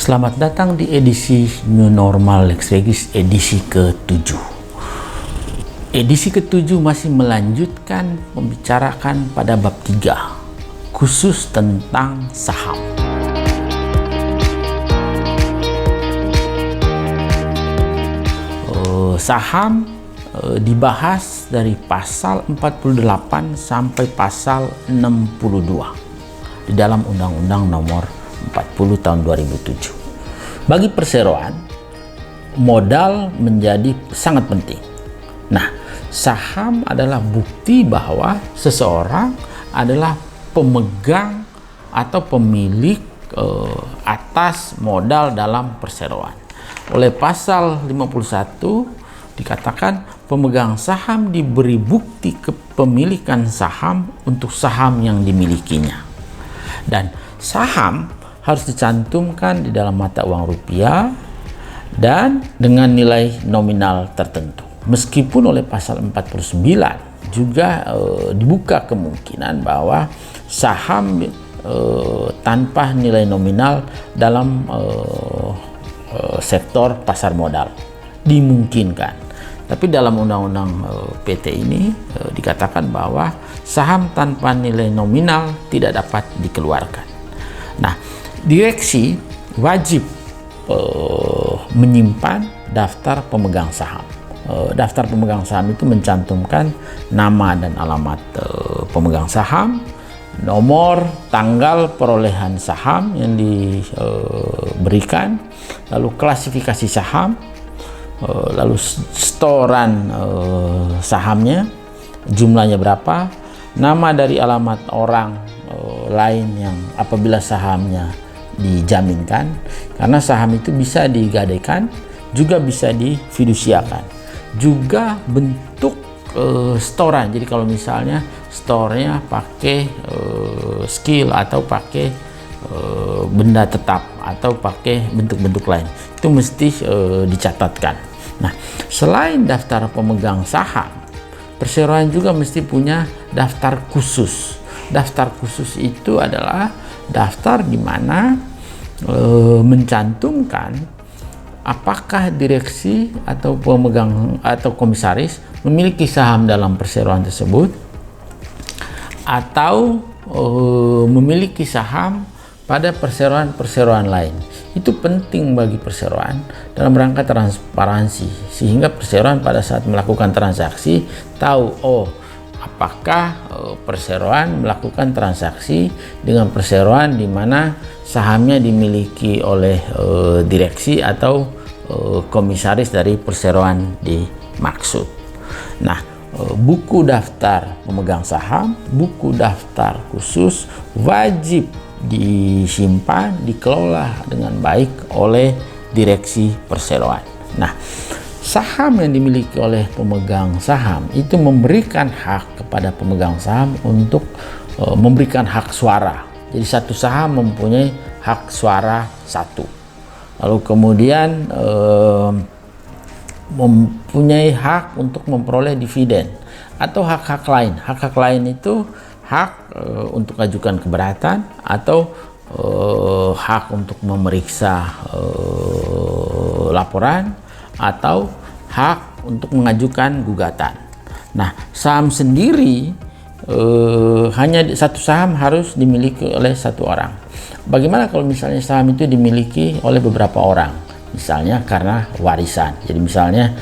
Selamat datang di edisi New Normal Lex Regis edisi ke-7. Edisi ke-7 masih melanjutkan membicarakan pada bab 3, khusus tentang saham. Saham dibahas dari pasal 48 sampai pasal 62 di dalam Undang-Undang Nomor 40 tahun 2007. Bagi perseroan, modal menjadi sangat penting. Nah, saham adalah bukti bahwa seseorang adalah pemegang atau pemilik atas modal dalam perseroan. Oleh pasal 51 dikatakan pemegang saham diberi bukti kepemilikan saham untuk saham yang dimilikinya. Dan saham harus dicantumkan di dalam mata uang rupiah dan dengan nilai nominal tertentu. Meskipun oleh pasal 49 juga dibuka kemungkinan bahwa saham tanpa nilai nominal dalam sektor pasar modal dimungkinkan. Tapi dalam undang-undang PT ini dikatakan bahwa saham tanpa nilai nominal tidak dapat dikeluarkan. Nah, direksi wajib menyimpan daftar pemegang saham. Daftar pemegang saham itu mencantumkan nama dan alamat pemegang saham, nomor tanggal perolehan saham yang diberikan, lalu klasifikasi saham, lalu setoran sahamnya, jumlahnya berapa, nama dari alamat orang lain yang apabila sahamnya dijaminkan, karena saham itu bisa digadaikan, juga bisa difidusiakan, juga bentuk setoran. Jadi kalau misalnya storenya pakai skill atau pakai benda tetap atau pakai bentuk-bentuk lain, itu mesti dicatatkan. Nah, selain daftar pemegang saham, perseroan juga mesti punya daftar khusus. Daftar khusus itu adalah daftar di mana mencantumkan apakah direksi atau pemegang atau komisaris memiliki saham dalam perseroan tersebut atau memiliki saham pada perseroan-perseroan lain. Itu penting bagi perseroan dalam rangka transparansi, sehingga perseroan pada saat melakukan transaksi tahu, apakah perseroan melakukan transaksi dengan perseroan di mana sahamnya dimiliki oleh direksi atau komisaris dari perseroan dimaksud. Nah, buku daftar pemegang saham, buku daftar khusus wajib disimpan, dikelola dengan baik oleh direksi perseroan. Nah, saham yang dimiliki oleh pemegang saham itu memberikan hak kepada pemegang saham untuk memberikan hak suara. Jadi satu saham mempunyai hak suara satu. Lalu kemudian mempunyai hak untuk memperoleh dividen atau hak-hak lain. Hak-hak lain itu hak untuk ajukan keberatan atau hak untuk memeriksa laporan atau hak untuk mengajukan gugatan. Nah, saham sendiri hanya satu saham harus dimiliki oleh satu orang. Bagaimana kalau misalnya saham itu dimiliki oleh beberapa orang? Misalnya karena warisan. Jadi misalnya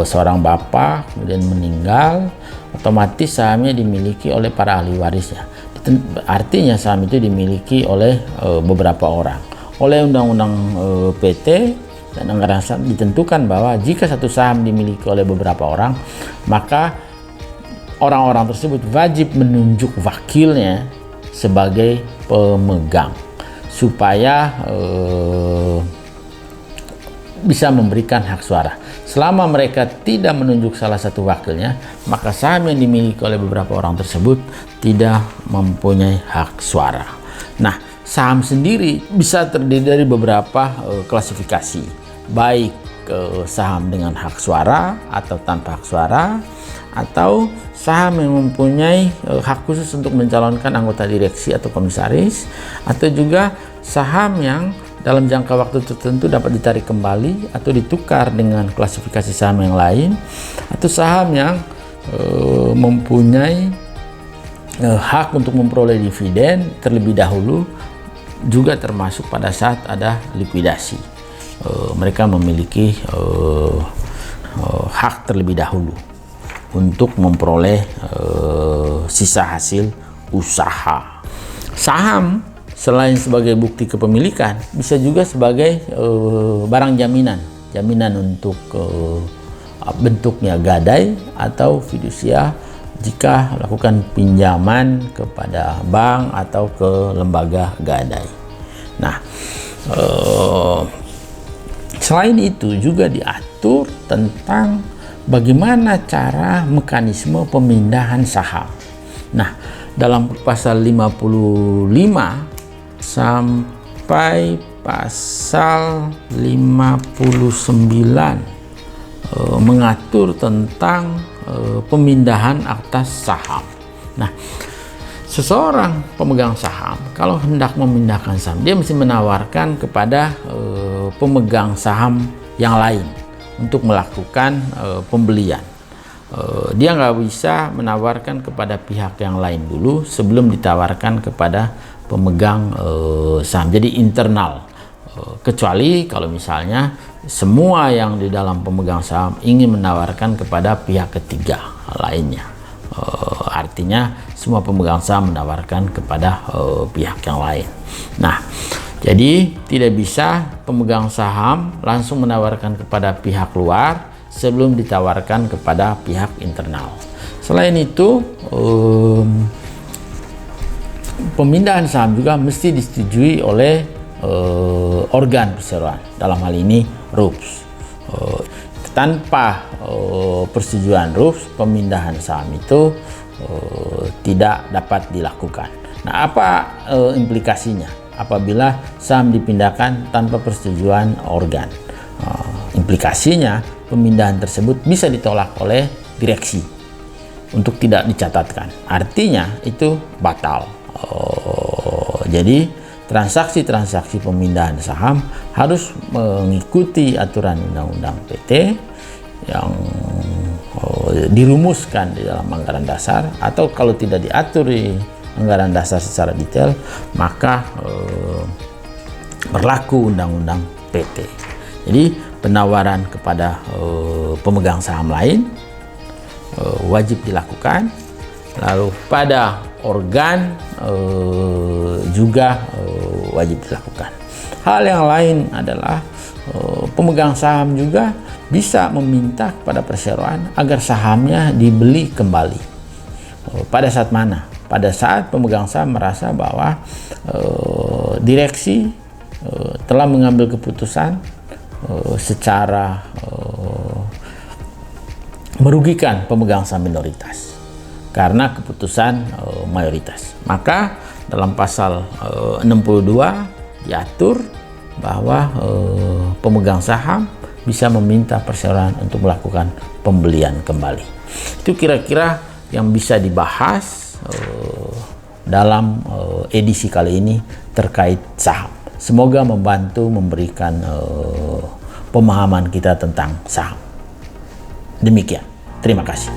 seorang bapak kemudian meninggal, otomatis sahamnya dimiliki oleh para ahli warisnya. Artinya saham itu dimiliki oleh beberapa orang. Oleh undang-undang PT dan anggaran saham ditentukan bahwa jika satu saham dimiliki oleh beberapa orang, maka orang-orang tersebut wajib menunjuk wakilnya sebagai pemegang supaya bisa memberikan hak suara. Selama mereka tidak menunjuk salah satu wakilnya, maka saham yang dimiliki oleh beberapa orang tersebut tidak mempunyai hak suara. Nah, saham sendiri bisa terdiri dari beberapa klasifikasi, baik saham dengan hak suara atau tanpa hak suara, atau saham yang mempunyai hak khusus untuk mencalonkan anggota direksi atau komisaris, atau juga saham yang dalam jangka waktu tertentu dapat ditarik kembali atau ditukar dengan klasifikasi saham yang lain, atau saham yang mempunyai hak untuk memperoleh dividen terlebih dahulu, juga termasuk pada saat ada likuidasi. Mereka memiliki hak terlebih dahulu untuk memperoleh sisa hasil usaha. Saham selain sebagai bukti kepemilikan bisa juga sebagai barang jaminan untuk bentuknya gadai atau fidusia jika melakukan pinjaman kepada bank atau ke lembaga gadai. Nah, selain itu juga diatur tentang bagaimana cara mekanisme pemindahan saham. Nah, dalam pasal 55 sampai pasal 59 mengatur tentang pemindahan atas saham. Nah, seseorang pemegang saham kalau hendak memindahkan saham, dia mesti menawarkan kepada pemegang saham yang lain untuk melakukan pembelian. Dia nggak bisa menawarkan kepada pihak yang lain dulu sebelum ditawarkan kepada pemegang saham. Jadi internal, kecuali kalau misalnya semua yang di dalam pemegang saham ingin menawarkan kepada pihak ketiga lainnya. Artinya semua pemegang saham menawarkan kepada pihak yang lain. Nah, jadi tidak bisa pemegang saham langsung menawarkan kepada pihak luar sebelum ditawarkan kepada pihak internal. Selain itu, pemindahan saham juga mesti disetujui oleh organ perseroan, dalam hal ini RUPS. Tanpa persetujuan RUPS, pemindahan saham itu tidak dapat dilakukan. Nah, apa implikasinya apabila saham dipindahkan tanpa persetujuan organ? Implikasinya pemindahan tersebut bisa ditolak oleh direksi untuk tidak dicatatkan. Artinya itu batal. Jadi transaksi-transaksi pemindahan saham harus mengikuti aturan Undang-Undang PT yang dirumuskan di dalam anggaran dasar, atau kalau tidak diatur di anggaran dasar secara detail, maka berlaku Undang-Undang PT. Jadi penawaran kepada pemegang saham lain wajib dilakukan, lalu pada organ juga wajib dilakukan. Hal yang lain adalah pemegang saham juga bisa meminta kepada perseroan agar sahamnya dibeli kembali. Pada saat mana? Pada saat pemegang saham merasa bahwa direksi telah mengambil keputusan secara merugikan pemegang saham minoritas karena keputusan mayoritas. Maka dalam pasal 62 diatur bahwa pemegang saham bisa meminta perseroan untuk melakukan pembelian kembali. Itu kira-kira yang bisa dibahas dalam edisi kali ini terkait saham. Semoga membantu memberikan pemahaman kita tentang saham. Demikian, terima kasih.